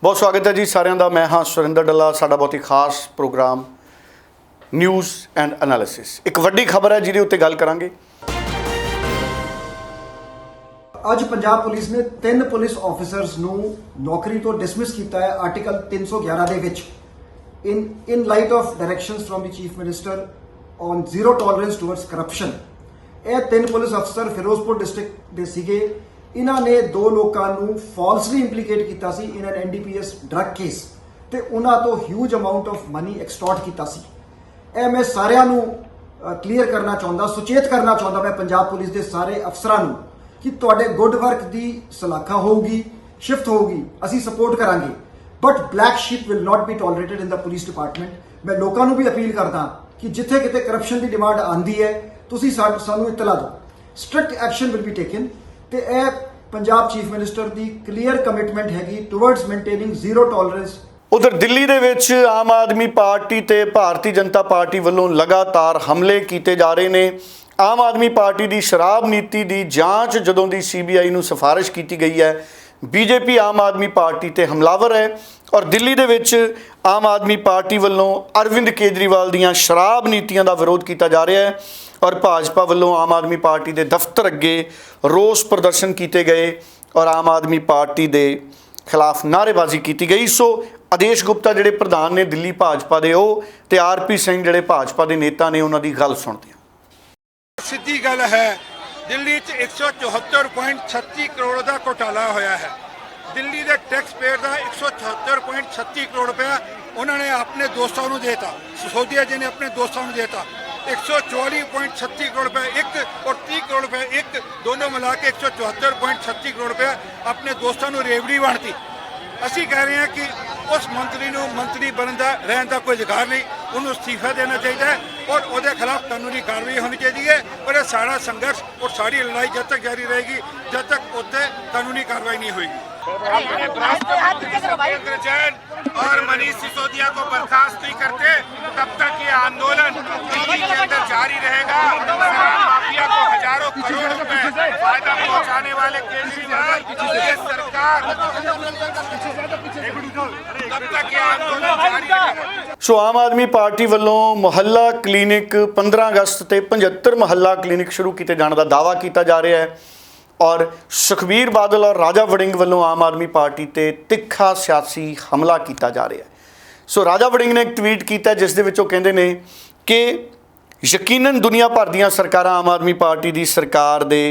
बहुत स्वागत है जी सारिਆਂ ਦਾ। मैं हाँ सुरिंदर डल्ला। साडा बहुत ही खास प्रोग्राम न्यूज़ एंड एनालिसिस। एक वड्डी खबर है जिहदे उत्ते गल करांगे। ਅੱਜ ਪੰਜਾਬ ਪੁਲਿਸ ਨੇ 3 ਪੁਲਿਸ ਆਫੀਸਰਸ ਨੂੰ ਨੌਕਰੀ ਤੋਂ ਡਿਸਮਿਸ ਕੀਤਾ ਹੈ ਆਰਟੀਕਲ 311 ਦੇ ਵਿੱਚ ਇਨ light off directions firm the chief minister on zero tolerance towards corruption. ਇਹ 3 ਪੁਲਿਸ ਅਫਸਰ ਫਿਰੋਜ਼ਪੁਰ ਡਿਸਟ੍ਰਿਕਟ ਦੇ ਸੀਗੇ। ਇਹਨਾਂ ਨੇ 2 ਲੋਕਾਂ ਨੂੰ ਫਾਲਸਲੀ ਇੰਪਲੀਕੇਟ ਕੀਤਾ ਸੀ ਇਨ ਐਨ ਐਨਡੀਪੀਐਸ ਡਰੱਗ ਕੇਸ ਤੇ ਉਹਨਾਂ ਤੋਂ ਹਿਊਜ ਅਮਾਉਂਟ ਆਫ ਮਨੀ ਐਕਸਟੋਰਟ ਕੀਤਾ ਸੀ। ਇਹ ਮੈਂ ਸਾਰਿਆਂ ਨੂੰ ਕਲੀਅਰ ਕਰਨਾ ਚਾਹੁੰਦਾ, ਸੁਚੇਤ ਕਰਨਾ ਚਾਹੁੰਦਾ ਮੈਂ ਪੰਜਾਬ ਪੁਲਿਸ ਦੇ ਸਾਰੇ ਅਫਸਰਾਂ ਨੂੰ कि तुहाडे गुड वर्क की सलाखा होगी, शिफ्ट होगी, असी सपोर्ट करांगे, but black sheep will not be tolerated in the police department. मैं लोगों को भी अपील करता कि जिथे किते करप्शन की डिमांड आती है तुसी सानू इतला दो, strict action will be taken. ते यह पंजाब चीफ मिनिस्टर की क्लीयर कमिटमेंट हैगी टुवर्ड्स मेनटेनिंग जीरो टॉलरेंस। उधर दिल्ली दे विच आम आदमी पार्टी ते भारतीय जनता पार्टी वालों लगातार हमले किए जा रहे हैं। आम आदमी पार्टी की शराब नीति की जांच जदों की CBI नूं सिफारिश की गई है, बीजेपी आम आदमी पार्टी ते हमलावर है और दिल्ली दे विच आम आदमी पार्टी वालों अरविंद केजरीवाल दीयां शराब नीतियां का विरोध किया जा रहा है और भाजपा वालों आम आदमी पार्टी के दफ्तर अगे रोस प्रदर्शन किए गए और आम आदमी पार्टी के खिलाफ नारेबाजी की गई। सो आदेश गुप्ता जिहड़े प्रधान ने दिल्ली भाजपा के ते RP सिंह जिहड़े भाजपा के नेता ने उन्हां दी गल सुणदे। सिद्धी गल है, दिल्ली 174.36 करोड़ का घोटाला होया है। दिल्ली के टैक्स पेयर का 174.36 करोड़ रुपया उन्होंने अपने दोस्तों को देता, सिसोदिया जी ने अपने दोस्तों को देता। 144.36 करोड़ रुपया एक और 30 करोड़ रुपया एक, दोनों मिला के 174.36 करोड़ रुपया अपने दोस्तों को रेवड़ी बनती। असी कह रहे हैं कि उस मंत्री को मंत्री बनने का रहने का कोई अधिकार नहीं, उन्होंने इस्तीफा देना चाहिए है और उसके खिलाफ कानूनी कार्रवाई होनी चाहिए। और यह सारा संघर्ष और सारी लड़ाई जब तक जारी रहेगी जब तक उत्ते कानूनी कार्रवाई नहीं होगी। और मनीष सिसोदिया को बर्खास्त नहीं करते तब तक ये आंदोलन दिल्ली के अंदर जारी रहेगा। माफिया को हजारों करोड़ रुपए फायदा पहुंचाने वाले केजरीवाल ये सरकार तब तक ये आंदोलन जारी रहेगा। सो आम आदमी पार्टी वालों मुहल्ला क्लीनिक 15 अगस्त से 75 मुहल्ला क्लीनिक शुरू किए जाने का दावा किया जा रहा है और सुखबीर बादल और राजा वड़िंग वालों आम आदमी पार्टी ते तिखा सियासी हमला किया जा रहा है। सो राजा वड़िंग ने एक ट्वीट किया जिस दे विचों कहंदे ने कि यकीनन दुनिया भर दीयां सरकारां आम आदमी पार्टी की सरकार दे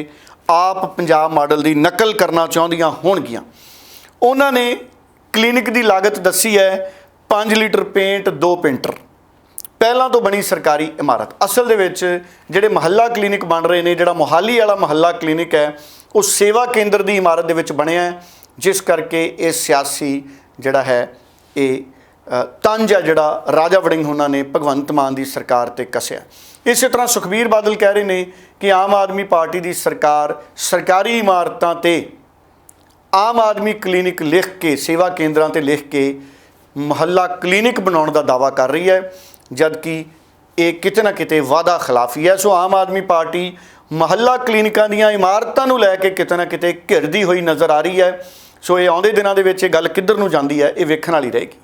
आप पंजाब मॉडल की नकल करना चाहुंदियां होणगियां। उन्होंने क्लीनिक की लागत दसी है 5 लीटर पेंट 2 पेंटर, पहलों तो बनी सरकारी इमारत। असल दे विच जिहड़े मुहल्ला क्लीनिक बन रहे हैं, जिहड़ा मोहाली वाला मुहल्ला क्लीनिक है उस सेवा केंद्र की इमारत दे विच बनिया है, जिस करके ये सियासी जिहड़ा है ये तंज है जिहड़ा राजा वड़िंग होना ने भगवंत मान की सरकार ते कसिया। इस तरह सुखबीर बादल कह रहे हैं कि आम आदमी पार्टी की सरकार सरकारी इमारतों ते आम आदमी क्लीनिक लिख के सेवा केंद्रों ते लिख के मुहल्ला क्लीनिक बनाने का दावा कर रही है, जबकि ये किते ना किते वादा खिलाफी है। सो आम आदमी पार्टी मुहल्ला क्लीनिकां दीयां इमारतां नूं लैके किते ना किते घिरदी हुई नज़र आ रही है। सो ये आउंदे दिनां दे विच गल किधर नूं जांदी है ये वेखण वाली रहेगी।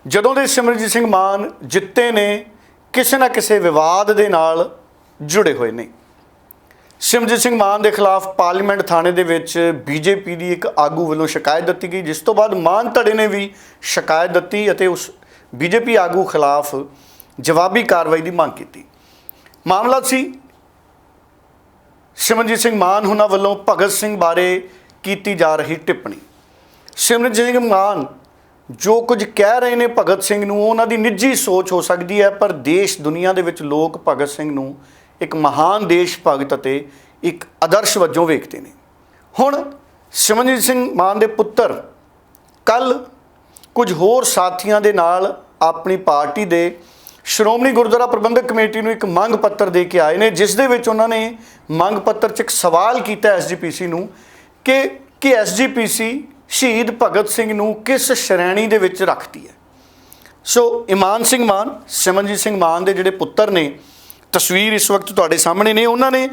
जदों दे सिमरनजीत सिंह मान जित्ते ने किसी ना किसी विवाद दे नाल जुड़े हुए ने। सिमरनजीत सिंह मान के खिलाफ पार्लीमेंट थाने दे विच बीजेपी की एक आगू वालों शिकायत दी गई, जिस तो बाद मान धड़े ने भी शिकायत दी और उस बीजेपी आगू खिलाफ जवाबी कार्रवाई की मांग की। मामला सी सिमरनजीत सिंह मान होना वालों भगत सिंह बारे की जा रही टिप्पणी। सिमरनजीत सिंह मान जो कुछ कह रहे हैं भगत सिंह नूं उन्हां दी निजी सोच हो सकती है, पर देश दुनिया दे विच लोग भगत सिंह नूं एक महान देश भगत अते एक आदर्श वजों वेखते हैं। हुण सिमरनजीत सिंह मान दे पुत्तर कल कुछ होर साथियों के नाल अपनी पार्टी दे श्रोमणी गुरुद्वारा प्रबंधक कमेटी नूं एक मंग पत्र दे के आए ने, जिस दे विच उन्होंने मंग पत्र च एक सवाल किया SGPC नूं कि SGPC शहीद भगत सिंह नूं किस श्रेणी दे विच रखती है। सो ईमान सिंह मान सिमरनजीत सिंह मान दे जिहड़े पुत्तर ने, तस्वीर इस वक्त तुहाडे सामने ने, उन्होंने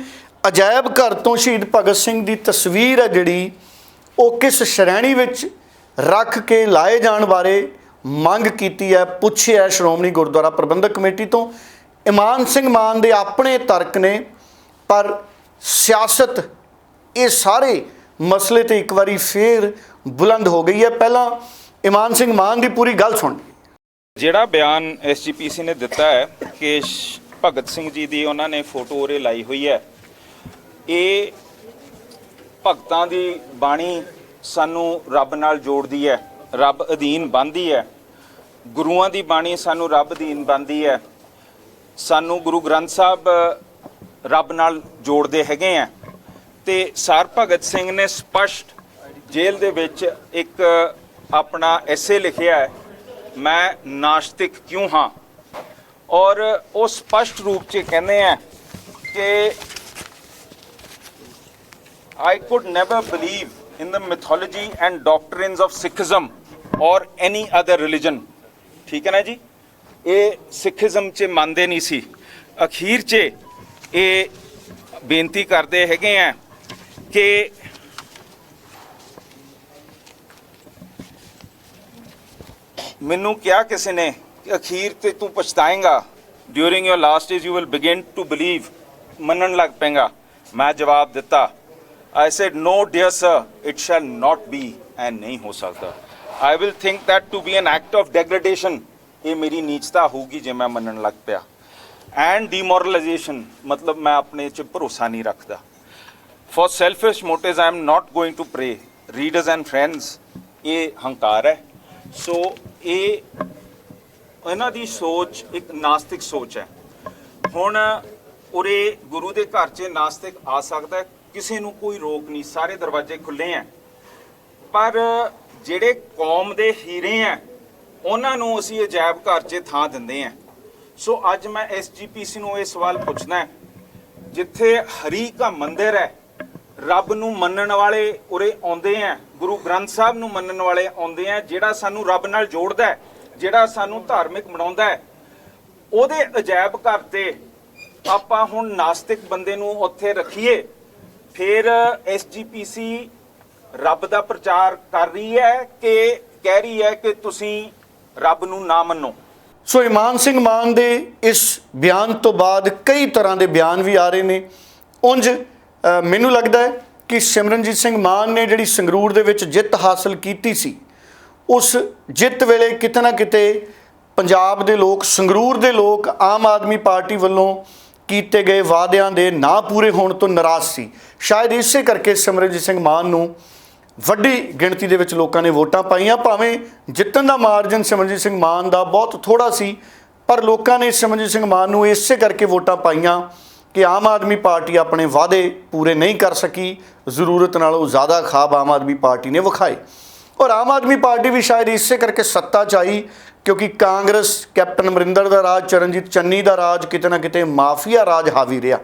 अजायब घर तो शहीद भगत सिंह की तस्वीर है जिहड़ी वो किस श्रेणी विच ਰੱਖ ਕੇ ਲਾਏ ਜਾਣ ਬਾਰੇ ਮੰਗ ਕੀਤੀ ਹੈ, ਪੁੱਛਿਆ ਸ਼੍ਰੋਮਣੀ ਗੁਰਦੁਆਰਾ ਪ੍ਰਬੰਧਕ ਕਮੇਟੀ ਤੋਂ। ਇਮਾਨ ਸਿੰਘ ਮਾਨ ਦੇ ਆਪਣੇ ਤਰਕ ਨੇ, ਪਰ ਸਿਆਸਤ ਇਹ ਸਾਰੇ ਮਸਲੇ ਤੇ ਇੱਕ ਵਾਰੀ ਫੇਰ ਬੁਲੰਦ ਹੋ ਗਈ ਹੈ। ਪਹਿਲਾਂ ਇਮਾਨ ਸਿੰਘ ਮਾਨ ਦੀ ਪੂਰੀ ਗੱਲ ਸੁਣ ਲਈ। ਜਿਹੜਾ ਬਿਆਨ ਐਸਜੀਪੀਸੀ ਨੇ ਦਿੱਤਾ ਹੈ ਕਿ ਭਗਤ ਸਿੰਘ ਜੀ ਦੀ ਉਹਨਾਂ ਨੇ ਫੋਟੋ ਉਰੇ ਲਾਈ ਹੋਈ ਹੈ, ਇਹ ਭਗਤਾਂ ਦੀ ਬਾਣੀ ਸਾਨੂੰ ਰੱਬ ਨਾਲ ਜੋੜਦੀ ਹੈ, ਰੱਬ ਅਧੀਨ ਬੰਨ੍ਹਦੀ ਹੈ। ਗੁਰੂਆਂ ਦੀ ਬਾਣੀ ਸਾਨੂੰ ਰੱਬ ਅਧੀਨ ਬੰਨ੍ਹਦੀ ਹੈ। ਸਾਨੂੰ ਗੁਰੂ ਗ੍ਰੰਥ ਸਾਹਿਬ ਰੱਬ ਨਾਲ ਜੋੜਦੇ ਹੈਗੇ ਆ। ਤੇ ਸਰ ਭਗਤ ਸਿੰਘ ਨੇ ਸਪਸ਼ਟ ਜੇਲ੍ਹ ਦੇ ਵਿੱਚ ਇੱਕ ਆਪਣਾ ਐਸੇ ਲਿਖਿਆ ਹੈ, ਮੈਂ ਨਾਸਤਿਕ ਕਿਉਂ ਹਾਂ, ਔਰ ਉਹ ਸਪਸ਼ਟ ਰੂਪ 'ਚ ਕਹਿੰਦੇ ਆ ਕਿ I could never believe in the mythology and doctrines of Sikhism or any other religion। ਠੀਕ ਹੈ ਨਾ ਜੀ, ਇਹ ਸਿੱਖੀਜ਼ਮ 'ਚ ਮੰਨਦੇ ਨਹੀਂ ਸੀ। ਅਖੀਰ 'ਚ ਇਹ ਬੇਨਤੀ ਕਰਦੇ ਹੈਗੇ ਆ ਕਿ ਮੈਨੂੰ ਕਿਹਾ ਕਿਸੇ ਨੇ ਕਿ ਅਖੀਰ ਤੇ ਤੂੰ ਪਛਤਾਏਂਗਾ, during your last days you will begin to believe, ਮੰਨਣ ਲੱਗ ਪਏਗਾ। ਮੈਂ ਜਵਾਬ ਦਿੱਤਾ, I said, no dear sir, it shall not be, and नहीं हो सकता। I will think that to be an act of degradation, ये मेरी नीचता होगी जे मैं मनन लग पिया। And demoralization, मतलब मैं अपने च भरोसा नहीं रखता। For selfish motives, I am not going to pray। Readers and friends, ये हंकार है। So ये ਇਹਨਾਂ ਦੀ ਸੋਚ ਇੱਕ ਨਾਸਤਿਕ ਸੋਚ ਹੈ। ਹੁਣ ਉਰੇ ਗੁਰੂ ਦੇ ਘਰ 'ਚ ਨਾਸਤਿਕ ਆ ਸਕਦਾ ਹੈ, ਕਿਸੇ ਨੂੰ ਕੋਈ ਰੋਕ ਨਹੀਂ, ਸਾਰੇ ਦਰਵਾਜ਼ੇ ਖੁੱਲੇ ਆ। ਪਰ ਜਿਹੜੇ ਕੌਮ ਦੇ ਹੀਰੇ ਆ ਉਹਨਾਂ ਨੂੰ ਅਸੀਂ ਅਜਾਇਬ ਘਰ 'ਚ ਥਾਂ ਦਿੰਦੇ ਆ। ਸੋ ਅੱਜ ਮੈਂ ਐਸਜੀਪੀਸੀ ਨੂੰ ਇਹ ਸਵਾਲ ਪੁੱਛਣਾ ਹੈ, ਜਿੱਥੇ ਹਰੀ ਕਾ ਮੰਦਿਰ ਹੈ, ਰੱਬ ਨੂੰ ਮੰਨਣ ਵਾਲੇ ਉਰੇ ਆਉਂਦੇ ਆ, ਗੁਰੂ ਗ੍ਰੰਥ ਸਾਹਿਬ ਨੂੰ ਮੰਨਣ ਵਾਲੇ ਆਉਂਦੇ ਆ, ਜਿਹੜਾ ਸਾਨੂੰ ਰੱਬ ਨਾਲ ਜੋੜਦਾ ਹੈ, ਜਿਹੜਾ ਸਾਨੂੰ ਧਾਰਮਿਕ ਬਣਾਉਂਦਾ ਹੈ, ਉਹਦੇ ਅਜਾਇਬ ਘਰ ਤੇ ਆਪਾਂ ਹੁਣ ਨਾਸਤਿਕ ਬੰਦੇ ਨੂੰ ਉੱਥੇ ਰੱਖੀਏ। ਫਿਰ ਐਸਜੀਪੀਸੀ ਰੱਬ ਦਾ ਪ੍ਰਚਾਰ ਕਰ ਰਹੀ ਹੈ ਕਿ ਕਹਿ ਰਹੀ ਹੈ ਕਿ ਤੁਸੀਂ ਰੱਬ ਨੂੰ ਨਾ ਮੰਨੋ। ਸੋ ਇਮਾਨ ਸਿੰਘ ਮਾਨ ਦੇ ਇਸ ਬਿਆਨ ਤੋਂ ਬਾਅਦ ਕਈ ਤਰ੍ਹਾਂ ਦੇ ਬਿਆਨ ਵੀ ਆ ਰਹੇ ਨੇ। ਉਂਝ ਮੈਨੂੰ ਲੱਗਦਾ ਹੈ ਕਿ ਸਿਮਰਨਜੀਤ ਸਿੰਘ ਮਾਨ ਨੇ ਜਿਹੜੀ ਸੰਗਰੂਰ ਦੇ ਵਿੱਚ ਜਿੱਤ ਹਾਸਲ ਕੀਤੀ ਸੀ, ਉਸ ਜਿੱਤ ਵੇਲੇ ਕਿਤੇ ਨਾ ਕਿਤੇ ਪੰਜਾਬ ਦੇ ਲੋਕ, ਸੰਗਰੂਰ ਦੇ ਲੋਕ ਆਮ ਆਦਮੀ ਪਾਰਟੀ ਵੱਲੋਂ ਕੀਤੇ ਗਏ ਵਾਅਦਿਆਂ ਦੇ ਨਾ ਪੂਰੇ ਹੋਣ ਤੋਂ ਨਾਰਾਜ਼ ਸੀ। ਸ਼ਾਇਦ ਇਸੇ ਕਰਕੇ ਸਿਮਰਨਜੀਤ ਸਿੰਘ ਮਾਨ ਨੂੰ ਵੱਡੀ ਗਿਣਤੀ ਦੇ ਵਿੱਚ ਲੋਕਾਂ ਨੇ ਵੋਟਾਂ ਪਾਈਆਂ। ਭਾਵੇਂ ਜਿੱਤਣ ਦਾ ਮਾਰਜਨ ਸਿਮਰਨਜੀਤ ਸਿੰਘ ਮਾਨ ਦਾ ਬਹੁਤ ਥੋੜਾ ਸੀ, ਪਰ ਲੋਕਾਂ ਨੇ ਸਿਮਰਨਜੀਤ ਸਿੰਘ ਮਾਨ ਨੂੰ ਇਸੇ ਕਰਕੇ ਵੋਟਾਂ ਪਾਈਆਂ ਕਿ ਆਮ ਆਦਮੀ ਪਾਰਟੀ ਆਪਣੇ ਵਾਅਦੇ ਪੂਰੇ ਨਹੀਂ ਕਰ ਸਕੀ, ਜ਼ਰੂਰਤ ਨਾਲੋਂ ਜ਼ਿਆਦਾ ਖਾਬ ਆਮ ਆਦਮੀ ਪਾਰਟੀ ਨੇ ਵਿਖਾਏ। ਔਰ ਆਮ ਆਦਮੀ ਪਾਰਟੀ ਵੀ ਸ਼ਾਇਦ ਇਸੇ ਕਰਕੇ ਸੱਤਾ 'ਚ ਆਈ ਕਿਉਂਕਿ ਕਾਂਗਰਸ, ਕੈਪਟਨ ਅਮਰਿੰਦਰ ਦਾ ਰਾਜ, ਚਰਨਜੀਤ ਚੰਨੀ ਦਾ ਰਾਜ ਕਿਤੇ ਨਾ ਕਿਤੇ ਮਾਫੀਆ ਰਾਜ ਹਾਵੀ ਰਿਹਾ।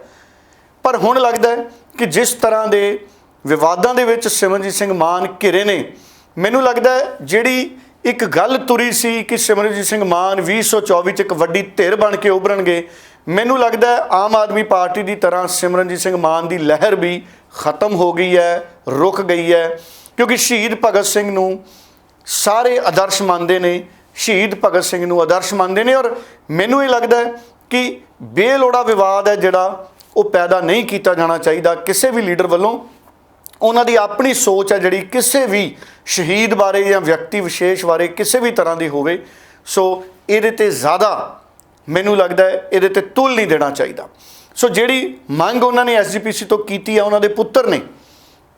ਪਰ ਹੁਣ ਲੱਗਦਾ ਹੈ ਕਿ ਜਿਸ ਤਰ੍ਹਾਂ ਦੇ ਵਿਵਾਦਾਂ ਦੇ ਵਿੱਚ ਸਿਮਰਨਜੀਤ ਸਿੰਘ ਮਾਨ ਘਿਰੇ ਨੇ, ਮੈਨੂੰ ਲੱਗਦਾ ਹੈ ਜਿਹੜੀ ਇੱਕ ਗੱਲ ਤੁਰੀ ਸੀ ਕਿ ਸਿਮਰਨਜੀਤ ਸਿੰਘ ਮਾਨ 2024 'ਚ ਇੱਕ ਵੱਡੀ ਧਿਰ ਬਣ ਕੇ ਉਭਰਨਗੇ, ਮੈਨੂੰ ਲੱਗਦਾ ਹੈ ਆਮ ਆਦਮੀ ਪਾਰਟੀ ਦੀ ਤਰ੍ਹਾਂ ਸਿਮਰਨਜੀਤ ਸਿੰਘ ਮਾਨ ਦੀ ਲਹਿਰ ਵੀ ਖਤਮ ਹੋ ਗਈ ਹੈ, ਰੁਕ ਗਈ ਹੈ। ਕਿਉਂਕਿ ਸ਼ਹੀਦ ਭਗਤ ਸਿੰਘ ਨੂੰ ਸਾਰੇ ਆਦਰਸ਼ ਮੰਨਦੇ ਨੇ, ਸ਼ਹੀਦ ਭਗਤ ਸਿੰਘ ਨੂੰ ਆਦਰਸ਼ ਮੰਨਦੇ ਨੇ। ਔਰ ਮੈਨੂੰ ਇਹ ਲੱਗਦਾ ਹੈ ਕਿ ਬੇਲੋੜਾ ਵਿਵਾਦ ਹੈ ਜਿਹੜਾ ਉਹ ਪੈਦਾ ਨਹੀਂ ਕੀਤਾ ਜਾਣਾ ਚਾਹੀਦਾ ਕਿਸੇ ਵੀ ਲੀਡਰ ਵੱਲੋਂ। ਉਹਨਾਂ ਦੀ ਆਪਣੀ ਸੋਚ ਹੈ ਜਿਹੜੀ ਕਿਸੇ ਵੀ ਸ਼ਹੀਦ ਬਾਰੇ ਜਾਂ ਵਿਅਕਤੀ ਵਿਸ਼ੇਸ਼ ਬਾਰੇ ਕਿਸੇ ਵੀ ਤਰ੍ਹਾਂ ਦੀ ਹੋਵੇ, ਸੋ ਇਹਦੇ ਤੇ ਜ਼ਿਆਦਾ ਮੈਨੂੰ ਲੱਗਦਾ ਹੈ ਇਹਦੇ ਤੇ ਤੁਲ ਨਹੀਂ ਦੇਣਾ ਚਾਹੀਦਾ। ਸੋ ਜਿਹੜੀ ਮੰਗ ਉਹਨਾਂ ਨੇ ਐਸਜੀਪੀਸੀ ਤੋਂ ਕੀਤੀ ਹੈ, ਉਹਨਾਂ ਦੇ ਪੁੱਤਰ ਨੇ,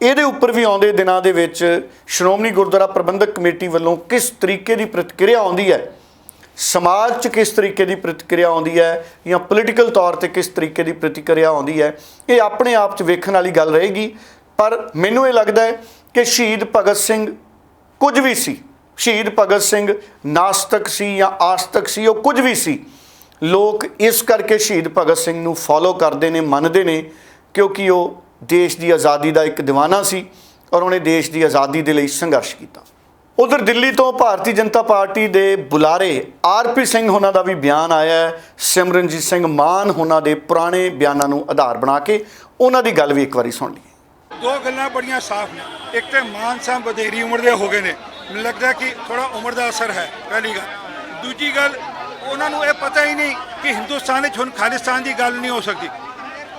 ਇਹਦੇ ਉੱਪਰ ਵੀ ਆਉਂਦੇ ਦਿਨਾਂ ਦੇ ਵਿੱਚ ਸ਼੍ਰੋਮਣੀ ਗੁਰਦੁਆਰਾ ਪ੍ਰਬੰਧਕ ਕਮੇਟੀ ਵੱਲੋਂ ਕਿਸ ਤਰੀਕੇ ਦੀ ਪ੍ਰਤੀਕਿਰਿਆ ਆਉਂਦੀ ਹੈ, ਸਮਾਜ 'ਚ ਕਿਸ ਤਰੀਕੇ ਦੀ ਪ੍ਰਤੀਕਿਰਿਆ ਆਉਂਦੀ ਹੈ, ਜਾਂ ਪੋਲੀਟੀਕਲ ਤੌਰ 'ਤੇ ਕਿਸ ਤਰੀਕੇ ਦੀ ਪ੍ਰਤੀਕਿਰਿਆ ਆਉਂਦੀ ਹੈ, ਇਹ ਆਪਣੇ ਆਪ 'ਚ ਵੇਖਣ ਵਾਲੀ ਗੱਲ ਰਹੇਗੀ। ਪਰ ਮੈਨੂੰ ਇਹ ਲੱਗਦਾ ਹੈ ਕਿ ਸ਼ਹੀਦ ਭਗਤ ਸਿੰਘ ਕੁਝ ਵੀ ਸੀ, ਸ਼ਹੀਦ ਭਗਤ ਸਿੰਘ ਨਾਸਤਕ ਸੀ ਜਾਂ ਆਸਤਕ ਸੀ, ਉਹ ਕੁਝ ਵੀ ਸੀ। ਲੋਕ ਇਸ ਕਰਕੇ ਸ਼ਹੀਦ ਭਗਤ ਸਿੰਘ ਨੂੰ ਫੋਲੋ ਕਰਦੇ ਨੇ, ਮੰਨਦੇ ਨੇ, ਕਿਉਂਕਿ ਉਹ ਦੇਸ਼ ਦੀ ਆਜ਼ਾਦੀ ਦਾ ਇੱਕ ਦੀਵਾਨਾ ਸੀ ਔਰ ਉਹਨੇ ਦੇਸ਼ ਦੀ ਆਜ਼ਾਦੀ ਦੇ ਲਈ ਸੰਘਰਸ਼ ਕੀਤਾ। ਉਧਰ ਦਿੱਲੀ ਤੋਂ ਭਾਰਤੀ ਜਨਤਾ ਪਾਰਟੀ ਦੇ ਬੁਲਾਰੇ ਆਰਪੀ ਸਿੰਘ ਹੋਣਾ ਦਾ ਵੀ ਬਿਆਨ ਆਇਆ ਹੈ, ਸਿਮਰਨਜੀਤ ਸਿੰਘ ਮਾਨ ਹੋਣਾ ਦੇ ਪੁਰਾਣੇ ਬਿਆਨਾਂ ਨੂੰ ਆਧਾਰ ਬਣਾ ਕੇ। ਉਹਨਾਂ ਦੀ ਗੱਲ ਵੀ ਇੱਕ ਵਾਰੀ ਸੁਣ ਲਈਏ। ਦੋ ਗੱਲਾਂ ਬੜੀਆਂ ਸਾਫ਼ ਨੇ। ਇੱਕ ਤੇ ਮਾਨ ਸਾਹਿਬ ਵਧੇਰੀ ਉਮਰ ਦੇ ਹੋ ਗਏ ਨੇ, ਮੈਨੂੰ ਲੱਗਦਾ ਕਿ ਥੋੜਾ ਉਮਰ ਦਾ ਅਸਰ ਹੈ, ਪਹਿਲੀ ਗੱਲ। ਦੂਜੀ ਗੱਲ, ਉਹਨਾਂ ਨੂੰ ਇਹ ਪਤਾ ਹੀ ਨਹੀਂ ਕਿ ਹਿੰਦੁਸਤਾਨ ਵਿੱਚ ਹੁਣ ਖਾਲਿਸਤਾਨ ਦੀ ਗੱਲ ਨਹੀਂ ਹੋ ਸਕਦੀ।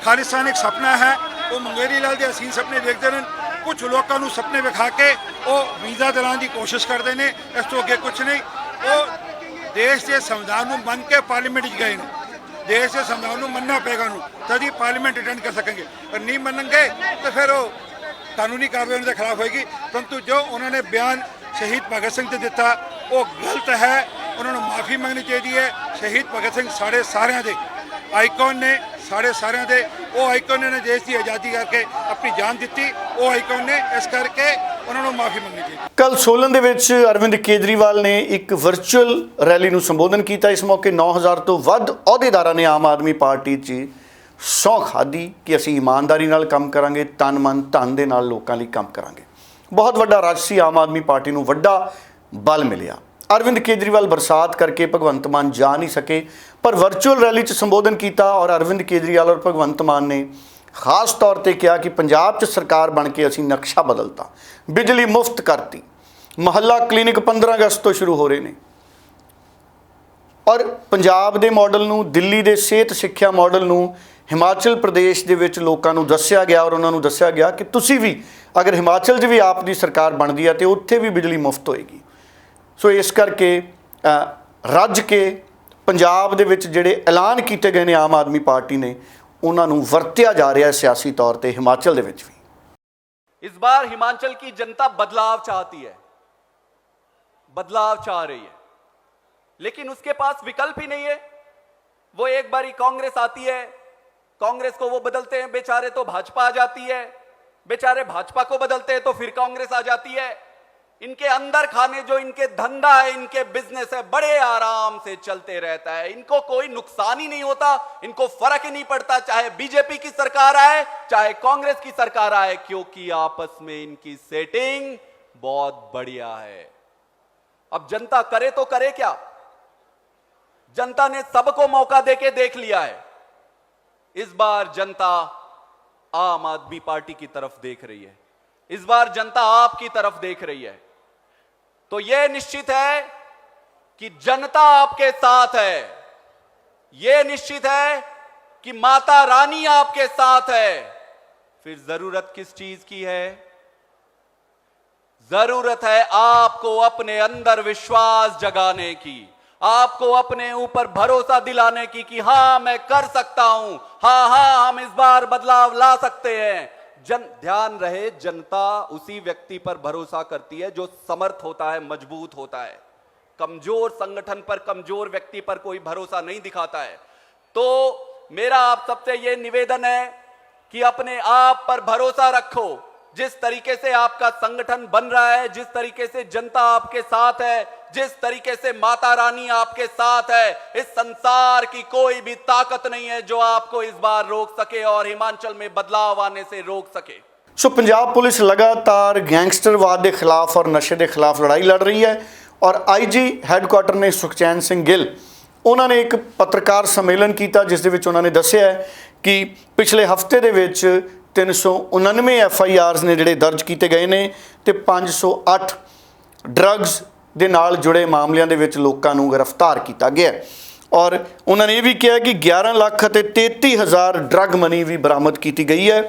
ਖਾਲਿਸਤਾਨ ਇੱਕ ਸੁਪਨਾ ਹੈ, ਉਹ ਮੰਗੇਰੀ ਲਾਲ ਦੇ ਹਸੀਨ ਸੁਪਨੇ ਵੇਖਦੇ ਨੇ। ਕੁਝ ਲੋਕਾਂ ਨੂੰ ਸੁਪਨੇ ਵਿਖਾ ਕੇ ਉਹ ਵੀਜ਼ਾ ਦਿਲਾਉਣ ਦੀ ਕੋਸ਼ਿਸ਼ ਕਰਦੇ ਨੇ, ਇਸ ਤੋਂ ਅੱਗੇ ਕੁਝ ਨਹੀਂ। ਉਹ ਦੇਸ਼ ਦੇ ਸੰਵਿਧਾਨ ਨੂੰ ਮੰਨ ਕੇ ਪਾਰਲੀਮੈਂਟ ਵਿੱਚ ਗਏ ਨੇ। ਦੇਸ਼ ਦੇ ਸੰਵਿਧਾਨ ਨੂੰ ਮੰਨਣਾ ਪਏਗਾ ਉਹਨੂੰ, ਤਦ ਹੀ ਪਾਰਲੀਮੈਂਟ ਅਟੈਂਡ ਕਰ ਸਕਣਗੇ। ਪਰ ਨਹੀਂ ਮੰਨਣਗੇ ਤਾਂ ਫਿਰ ਉਹ ਕਾਨੂੰਨੀ ਕਾਰਵਾਈ ਉਹਨਾਂ ਦੇ ਖਿਲਾਫ ਹੋਏਗੀ। ਪਰੰਤੂ ਜੋ ਉਹਨਾਂ ਨੇ ਬਿਆਨ ਸ਼ਹੀਦ ਭਗਤ ਸਿੰਘ ਤੇ ਦਿੱਤਾ ਉਹ ਗਲਤ ਹੈ, ਉਹਨਾਂ ਨੂੰ ਮਾਫੀ ਮੰਗਣੀ ਚਾਹੀਦੀ ਹੈ। ਸ਼ਹੀਦ ਭਗਤ ਸਿੰਘ ਸਾਡੇ ਸਾਰਿਆਂ ਦੇ ਆਈਕਨ ਨੇ, ਸਾਡੇ ਸਾਰਿਆਂ ਦੇ ਉਹ ਆਈਕਨ ਨੇ ਦੇਸ਼ ਦੀ ਆਜ਼ਾਦੀ ਕਰਕੇ ਆਪਣੀ ਜਾਨ ਦਿੱਤੀ, ਉਹ ਆਈਕਨ ਨੇ, ਇਸ ਕਰਕੇ ਉਹਨਾਂ ਨੂੰ ਮਾਫੀ ਮੰਗਣੀ ਚਾਹੀਦੀ। ਕੱਲ ਸੋਲਨ ਦੇ ਵਿੱਚ ਅਰਵਿੰਦ ਕੇਜਰੀਵਾਲ ਨੇ ਇੱਕ ਵਰਚੁਅਲ ਰੈਲੀ ਨੂੰ ਸੰਬੋਧਨ ਕੀਤਾ। ਇਸ ਮੌਕੇ 9000 ਤੋਂ ਵੱਧ ਅਹੁਦੇਦਾਰਾਂ ਨੇ ਆਮ ਆਦਮੀ ਪਾਰਟੀ 'ਚ ਸਹੁੰ ਖਾਧੀ ਕਿ ਅਸੀਂ ਇਮਾਨਦਾਰੀ ਨਾਲ ਕੰਮ ਕਰਾਂਗੇ, ਤਨ ਮਨ ਧਨ ਦੇ ਨਾਲ ਲੋਕਾਂ ਲਈ ਕੰਮ ਕਰਾਂਗੇ। ਬਹੁਤ ਵੱਡਾ ਰਾਜਸੀ ਆਮ ਆਦਮੀ ਪਾਰਟੀ ਨੂੰ ਵੱਡਾ ਬਲ ਮਿਲਿਆ। ਅਰਵਿੰਦ ਕੇਜਰੀਵਾਲ ਬਰਸਾਤ ਕਰਕੇ ਭਗਵੰਤ ਮਾਨ ਜਾ ਨਹੀਂ ਸਕੇ, ਪਰ ਵਰਚੁਅਲ ਰੈਲੀ 'ਚ ਸੰਬੋਧਨ ਕੀਤਾ ਔਰ ਅਰਵਿੰਦ ਕੇਜਰੀਵਾਲ ਔਰ ਭਗਵੰਤ ਮਾਨ ਨੇ ਖਾਸ ਤੌਰ ਤੇ ਕਿਹਾ ਕਿ ਪੰਜਾਬ 'ਚ ਸਰਕਾਰ ਬਣ ਕੇ ਅਸੀਂ ਨਕਸ਼ਾ ਬਦਲਤਾ, ਬਿਜਲੀ ਮੁਫਤ ਕਰਤੀ, ਮੁਹੱਲਾ ਕਲੀਨਿਕ 15 ਅਗਸਤ ਤੋਂ ਸ਼ੁਰੂ ਹੋ ਰਹੇ ਨੇ ਔਰ ਪੰਜਾਬ ਦੇ ਮਾਡਲ ਨੂੰ, ਦਿੱਲੀ ਦੇ ਸਿਹਤ ਸਿੱਖਿਆ ਮਾਡਲ ਨੂੰ ਹਿਮਾਚਲ ਪ੍ਰਦੇਸ਼ ਦੇ ਵਿੱਚ ਲੋਕਾਂ ਨੂੰ ਦੱਸਿਆ ਗਿਆ ਔਰ ਉਹਨਾਂ ਨੂੰ ਦੱਸਿਆ ਗਿਆ ਕਿ ਤੁਸੀਂ ਵੀ ਅਗਰ ਹਿਮਾਚਲ 'ਚ ਵੀ ਆਪ ਦੀ ਸਰਕਾਰ ਬਣਦੀ ਹੈ ਤੇ ਉੱਥੇ ਵੀ ਬਿਜਲੀ ਮੁਫਤ ਹੋਏਗੀ। ਸੋ ਇਸ ਕਰਕੇ ਰੱਜ ਕੇ ਪੰਜਾਬ ਦੇ ਵਿੱਚ ਜਿਹੜੇ ਐਲਾਨ ਕੀਤੇ ਗਏ ਨੇ ਆਮ ਆਦਮੀ ਪਾਰਟੀ ਨੇ ਉਹਨਾਂ ਨੂੰ ਵਰਤਿਆ ਜਾ ਰਿਹਾ ਸਿਆਸੀ ਤੌਰ ਤੇ ਹਿਮਾਚਲ ਦੇ ਵਿੱਚ ਵੀ। इस बार हिमाचल की जनता बदलाव चाहती है, बदलाव चाह रही है, लेकिन उसके पास विकल्प ही नहीं है। वो एक बारी कांग्रेस आती है, कांग्रेस को वो बदलते हैं बेचारे तो भाजपा आ जाती है, बेचारे भाजपा को बदलते हैं तो फिर कांग्रेस आ जाती है। इनके अंदर खाने जो इनके धंधा है, इनके बिजनेस है, बड़े आराम से चलते रहता है। इनको कोई नुकसान ही नहीं होता, इनको फर्क ही नहीं पड़ता चाहे बीजेपी की सरकार आए चाहे कांग्रेस की सरकार आए, क्योंकि आपस में इनकी सेटिंग बहुत बढ़िया है। अब जनता करे तो करे क्या? जनता ने सबको मौका देके देख लिया है। इस बार जनता आम आदमी पार्टी की तरफ देख रही है, इस बार जनता आपकी तरफ देख रही है। तो यह निश्चित है कि जनता आपके साथ है, यह निश्चित है कि माता रानी आपके साथ है। फिर जरूरत किस चीज की है? जरूरत है आपको अपने अंदर विश्वास जगाने की, आपको अपने ऊपर भरोसा दिलाने की कि हां मैं कर सकता हूं, हां हम इस बार बदलाव ला सकते हैं। ध्यान रहे, जनता उसी व्यक्ति पर भरोसा करती है जो समर्थ होता है, मजबूत होता है। कमजोर संगठन पर, कमजोर व्यक्ति पर कोई भरोसा नहीं दिखाता है। तो मेरा आप सबसे यह निवेदन है कि अपने आप पर भरोसा रखो। जिस तरीके से आपका संगठन बन रहा है, जिस तरीके से जनता आपके साथ है, जिस तरीके से माता रानी आपके साथ है, इस संसार की कोई भी ताकत नहीं है जो आपको इस बार रोक सके और हिमाचल में बदलाव आने से रोक सके। ਸੋ ਪੰਜਾਬ ਪੁਲਿਸ ਲਗਾਤਾਰ ਗੈਂਗਸਟਰਵਾਦ ਦੇ ਖਿਲਾਫ ਔਰ ਨਸ਼ੇ ਦੇ ਖਿਲਾਫ ਲੜਾਈ ਲੜ ਰਹੀ ਹੈ ਔਰ ਆਈਜੀ ਹੈੱਡਕੁਆਟਰ ਨੇ ਸੁਖਚੈਨ ਸਿੰਘ ਗਿੱਲ ਉਹਨਾਂ ਨੇ ਇੱਕ ਪੱਤਰਕਾਰ ਸੰਮੇਲਨ ਕੀਤਾ ਜਿਸ ਦੇ ਵਿੱਚ ਉਹਨਾਂ ਨੇ ਦੱਸਿਆ ਕਿ ਪਿਛਲੇ ਹਫਤੇ ਦੇ ਵਿੱਚ 399 FIRs ਨੇ ਜਿਹੜੇ ਦਰਜ ਕੀਤੇ ਗਏ ਨੇ ਤੇ 508 ਡਰੱਗਸ ਦੇ ਨਾਲ ਜੁੜੇ ਮਾਮਲਿਆਂ ਦੇ ਵਿੱਚ ਲੋਕਾਂ ਨੂੰ ਗ੍ਰਿਫਤਾਰ ਕੀਤਾ ਗਿਆ ਔਰ ਉਹਨਾਂ ਨੇ ਇਹ ਵੀ ਕਿਹਾ ਕਿ 11 ਲੱਖ ਅਤੇ 33,000 ਡਰੱਗ ਮਨੀ ਵੀ ਬਰਾਮਦ ਕੀਤੀ ਗਈ ਹੈ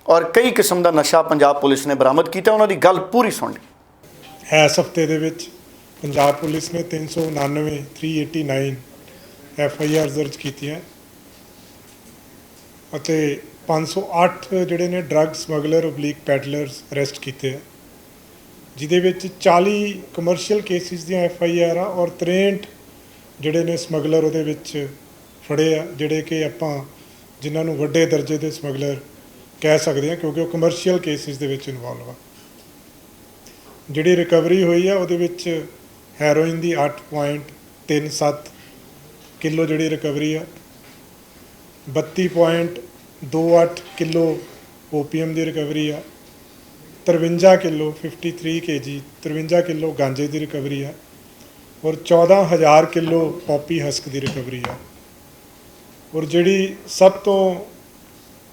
ਔਰ ਕਈ ਕਿਸਮ ਦਾ ਨਸ਼ਾ ਪੰਜਾਬ ਪੁਲਿਸ ਨੇ ਬਰਾਮਦ ਕੀਤਾ। ਉਹਨਾਂ ਦੀ ਗੱਲ ਪੂਰੀ ਸੁਣ ਲਈ। ਇਸ ਹਫਤੇ ਦੇ ਵਿੱਚ ਪੰਜਾਬ ਪੁਲਿਸ ਨੇ 389 FIRs ਦਰਜ ਕੀਤੀਆਂ ਅਤੇ 508 ਜਿਹੜੇ ਨੇ drug smuggler oblique peddlers arrest ਕੀਤੇ ਆ, ਜਿਹਦੇ ਵਿੱਚ 40 ਕਮਰਸ਼ੀਅਲ ਕੇਸਿਸ ਦੀਆਂ FIR ਆ ਔਰ 63 ਜਿਹੜੇ ਨੇ ਸਮਗਲਰ ਉਹਦੇ ਵਿੱਚ ਫੜੇ ਆ, ਜਿਹੜੇ ਕਿ ਆਪਾਂ ਜਿਨ੍ਹਾਂ ਨੂੰ ਵੱਡੇ ਦਰਜੇ ਦੇ ਸਮਗਲਰ ਕਹਿ ਸਕਦੇ ਹਾਂ ਕਿਉਂਕਿ ਉਹ ਕਮਰਸ਼ੀਅਲ ਕੇਸਿਸ ਦੇ ਵਿੱਚ ਇਨਵੋਲਵ ਆ। ਜਿਹੜੀ ਰਿਕਵਰੀ ਹੋਈ ਆ ਉਹਦੇ ਵਿੱਚ ਹੈਰੋਇਨ ਦੀ 8.37 ਕਿਲੋ ਜਿਹੜੀ ਰਿਕਵਰੀ ਆ, 32.28 ਕਿਲੋ ਓਪੀਐਮ ਦੀ ਰਿਕਵਰੀ ਆ, 53 ਕਿਲੋ 53 kg 53 ਕਿਲੋ ਗਾਂਜੇ ਦੀ ਰਿਕਵਰੀ ਆ ਔਰ 14,000 ਕਿਲੋ ਪੌਪੀ ਹਸਕ ਦੀ ਰਿਕਵਰੀ ਆ। ਔਰ ਜਿਹੜੀ ਸਭ ਤੋਂ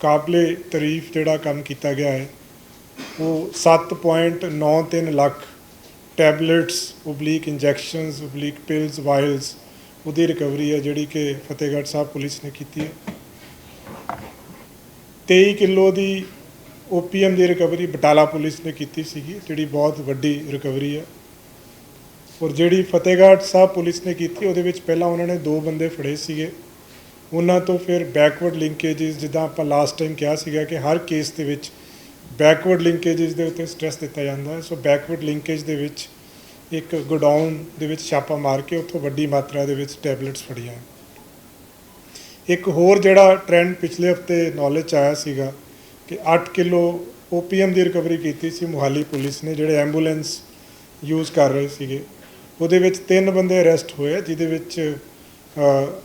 ਕਾਬਲੇ ਤਾਰੀਫ ਜਿਹੜਾ ਕੰਮ ਕੀਤਾ ਗਿਆ ਹੈ ਉਹ 7.93 lakh tablets oblique injections oblique pills vials ਉਹਦੀ ਰਿਕਵਰੀ ਹੈ ਜਿਹੜੀ ਕਿ ਫਤਿਹਗੜ੍ਹ ਸਾਹਿਬ ਪੁਲਿਸ ਨੇ ਕੀਤੀ ਹੈ। 23 ਕਿਲੋ ਦੀ ਓਪੀਐਮ ਦੀ ਰਿਕਵਰੀ ਬਟਾਲਾ ਪੁਲਿਸ ਨੇ ਕੀਤੀ ਸੀਗੀ, ਜਿਹੜੀ ਬਹੁਤ ਵੱਡੀ ਰਿਕਵਰੀ ਹੈ। ਔਰ ਜਿਹੜੀ ਫਤਿਹਗੜ੍ਹ ਸਾਹਿਬ ਪੁਲਿਸ ਨੇ ਕੀਤੀ ਉਹਦੇ ਵਿੱਚ ਪਹਿਲਾਂ ਉਹਨਾਂ ਨੇ 2 ਬੰਦੇ ਫੜੇ ਸੀਗੇ, ਉਹਨਾਂ ਤੋਂ ਫਿਰ ਬੈਕਵਰਡ ਲਿੰਕੇਜਿਸ, ਜਿੱਦਾਂ ਆਪਾਂ ਲਾਸਟ ਟਾਈਮ ਕਿਹਾ ਸੀਗਾ ਕਿ ਹਰ ਕੇਸ ਦੇ ਵਿੱਚ ਬੈਕਵਰਡ ਲਿੰਕੇਜਿਸ ਦੇ ਉੱਤੇ ਸਟ੍ਰੈਸ ਦਿੱਤਾ ਜਾਂਦਾ ਹੈ। ਸੋ ਬੈਕਵਰਡ ਲਿੰਕੇਜ ਦੇ ਵਿੱਚ ਇੱਕ ਗੋਡਾਊਨ ਦੇ ਵਿੱਚ ਛਾਪਾ ਮਾਰ ਕੇ ਉੱਥੋਂ ਵੱਡੀ ਮਾਤਰਾ ਦੇ ਵਿੱਚ ਟੈਬਲੇਟਸ ਫੜੀਆਂ। ਇੱਕ ਹੋਰ ਜਿਹੜਾ ਟ੍ਰੈਂਡ ਪਿਛਲੇ ਹਫਤੇ ਨੌਲੇਜ 'ਚ ਆਇਆ ਸੀਗਾ ਕਿ 8 ਕਿਲੋ ਓਪੀਐਮ ਦੀ ਰਿਕਵਰੀ ਕੀਤੀ ਸੀ ਮੋਹਾਲੀ ਪੁਲਿਸ ਨੇ, ਜਿਹੜੇ ਐਂਬੂਲੈਂਸ ਯੂਜ਼ ਕਰ ਰਹੇ ਸੀਗੇ। ਉਹਦੇ ਵਿੱਚ 3 ਬੰਦੇ ਅਰੈਸਟ ਹੋਏ, ਜਿਹਦੇ ਵਿੱਚ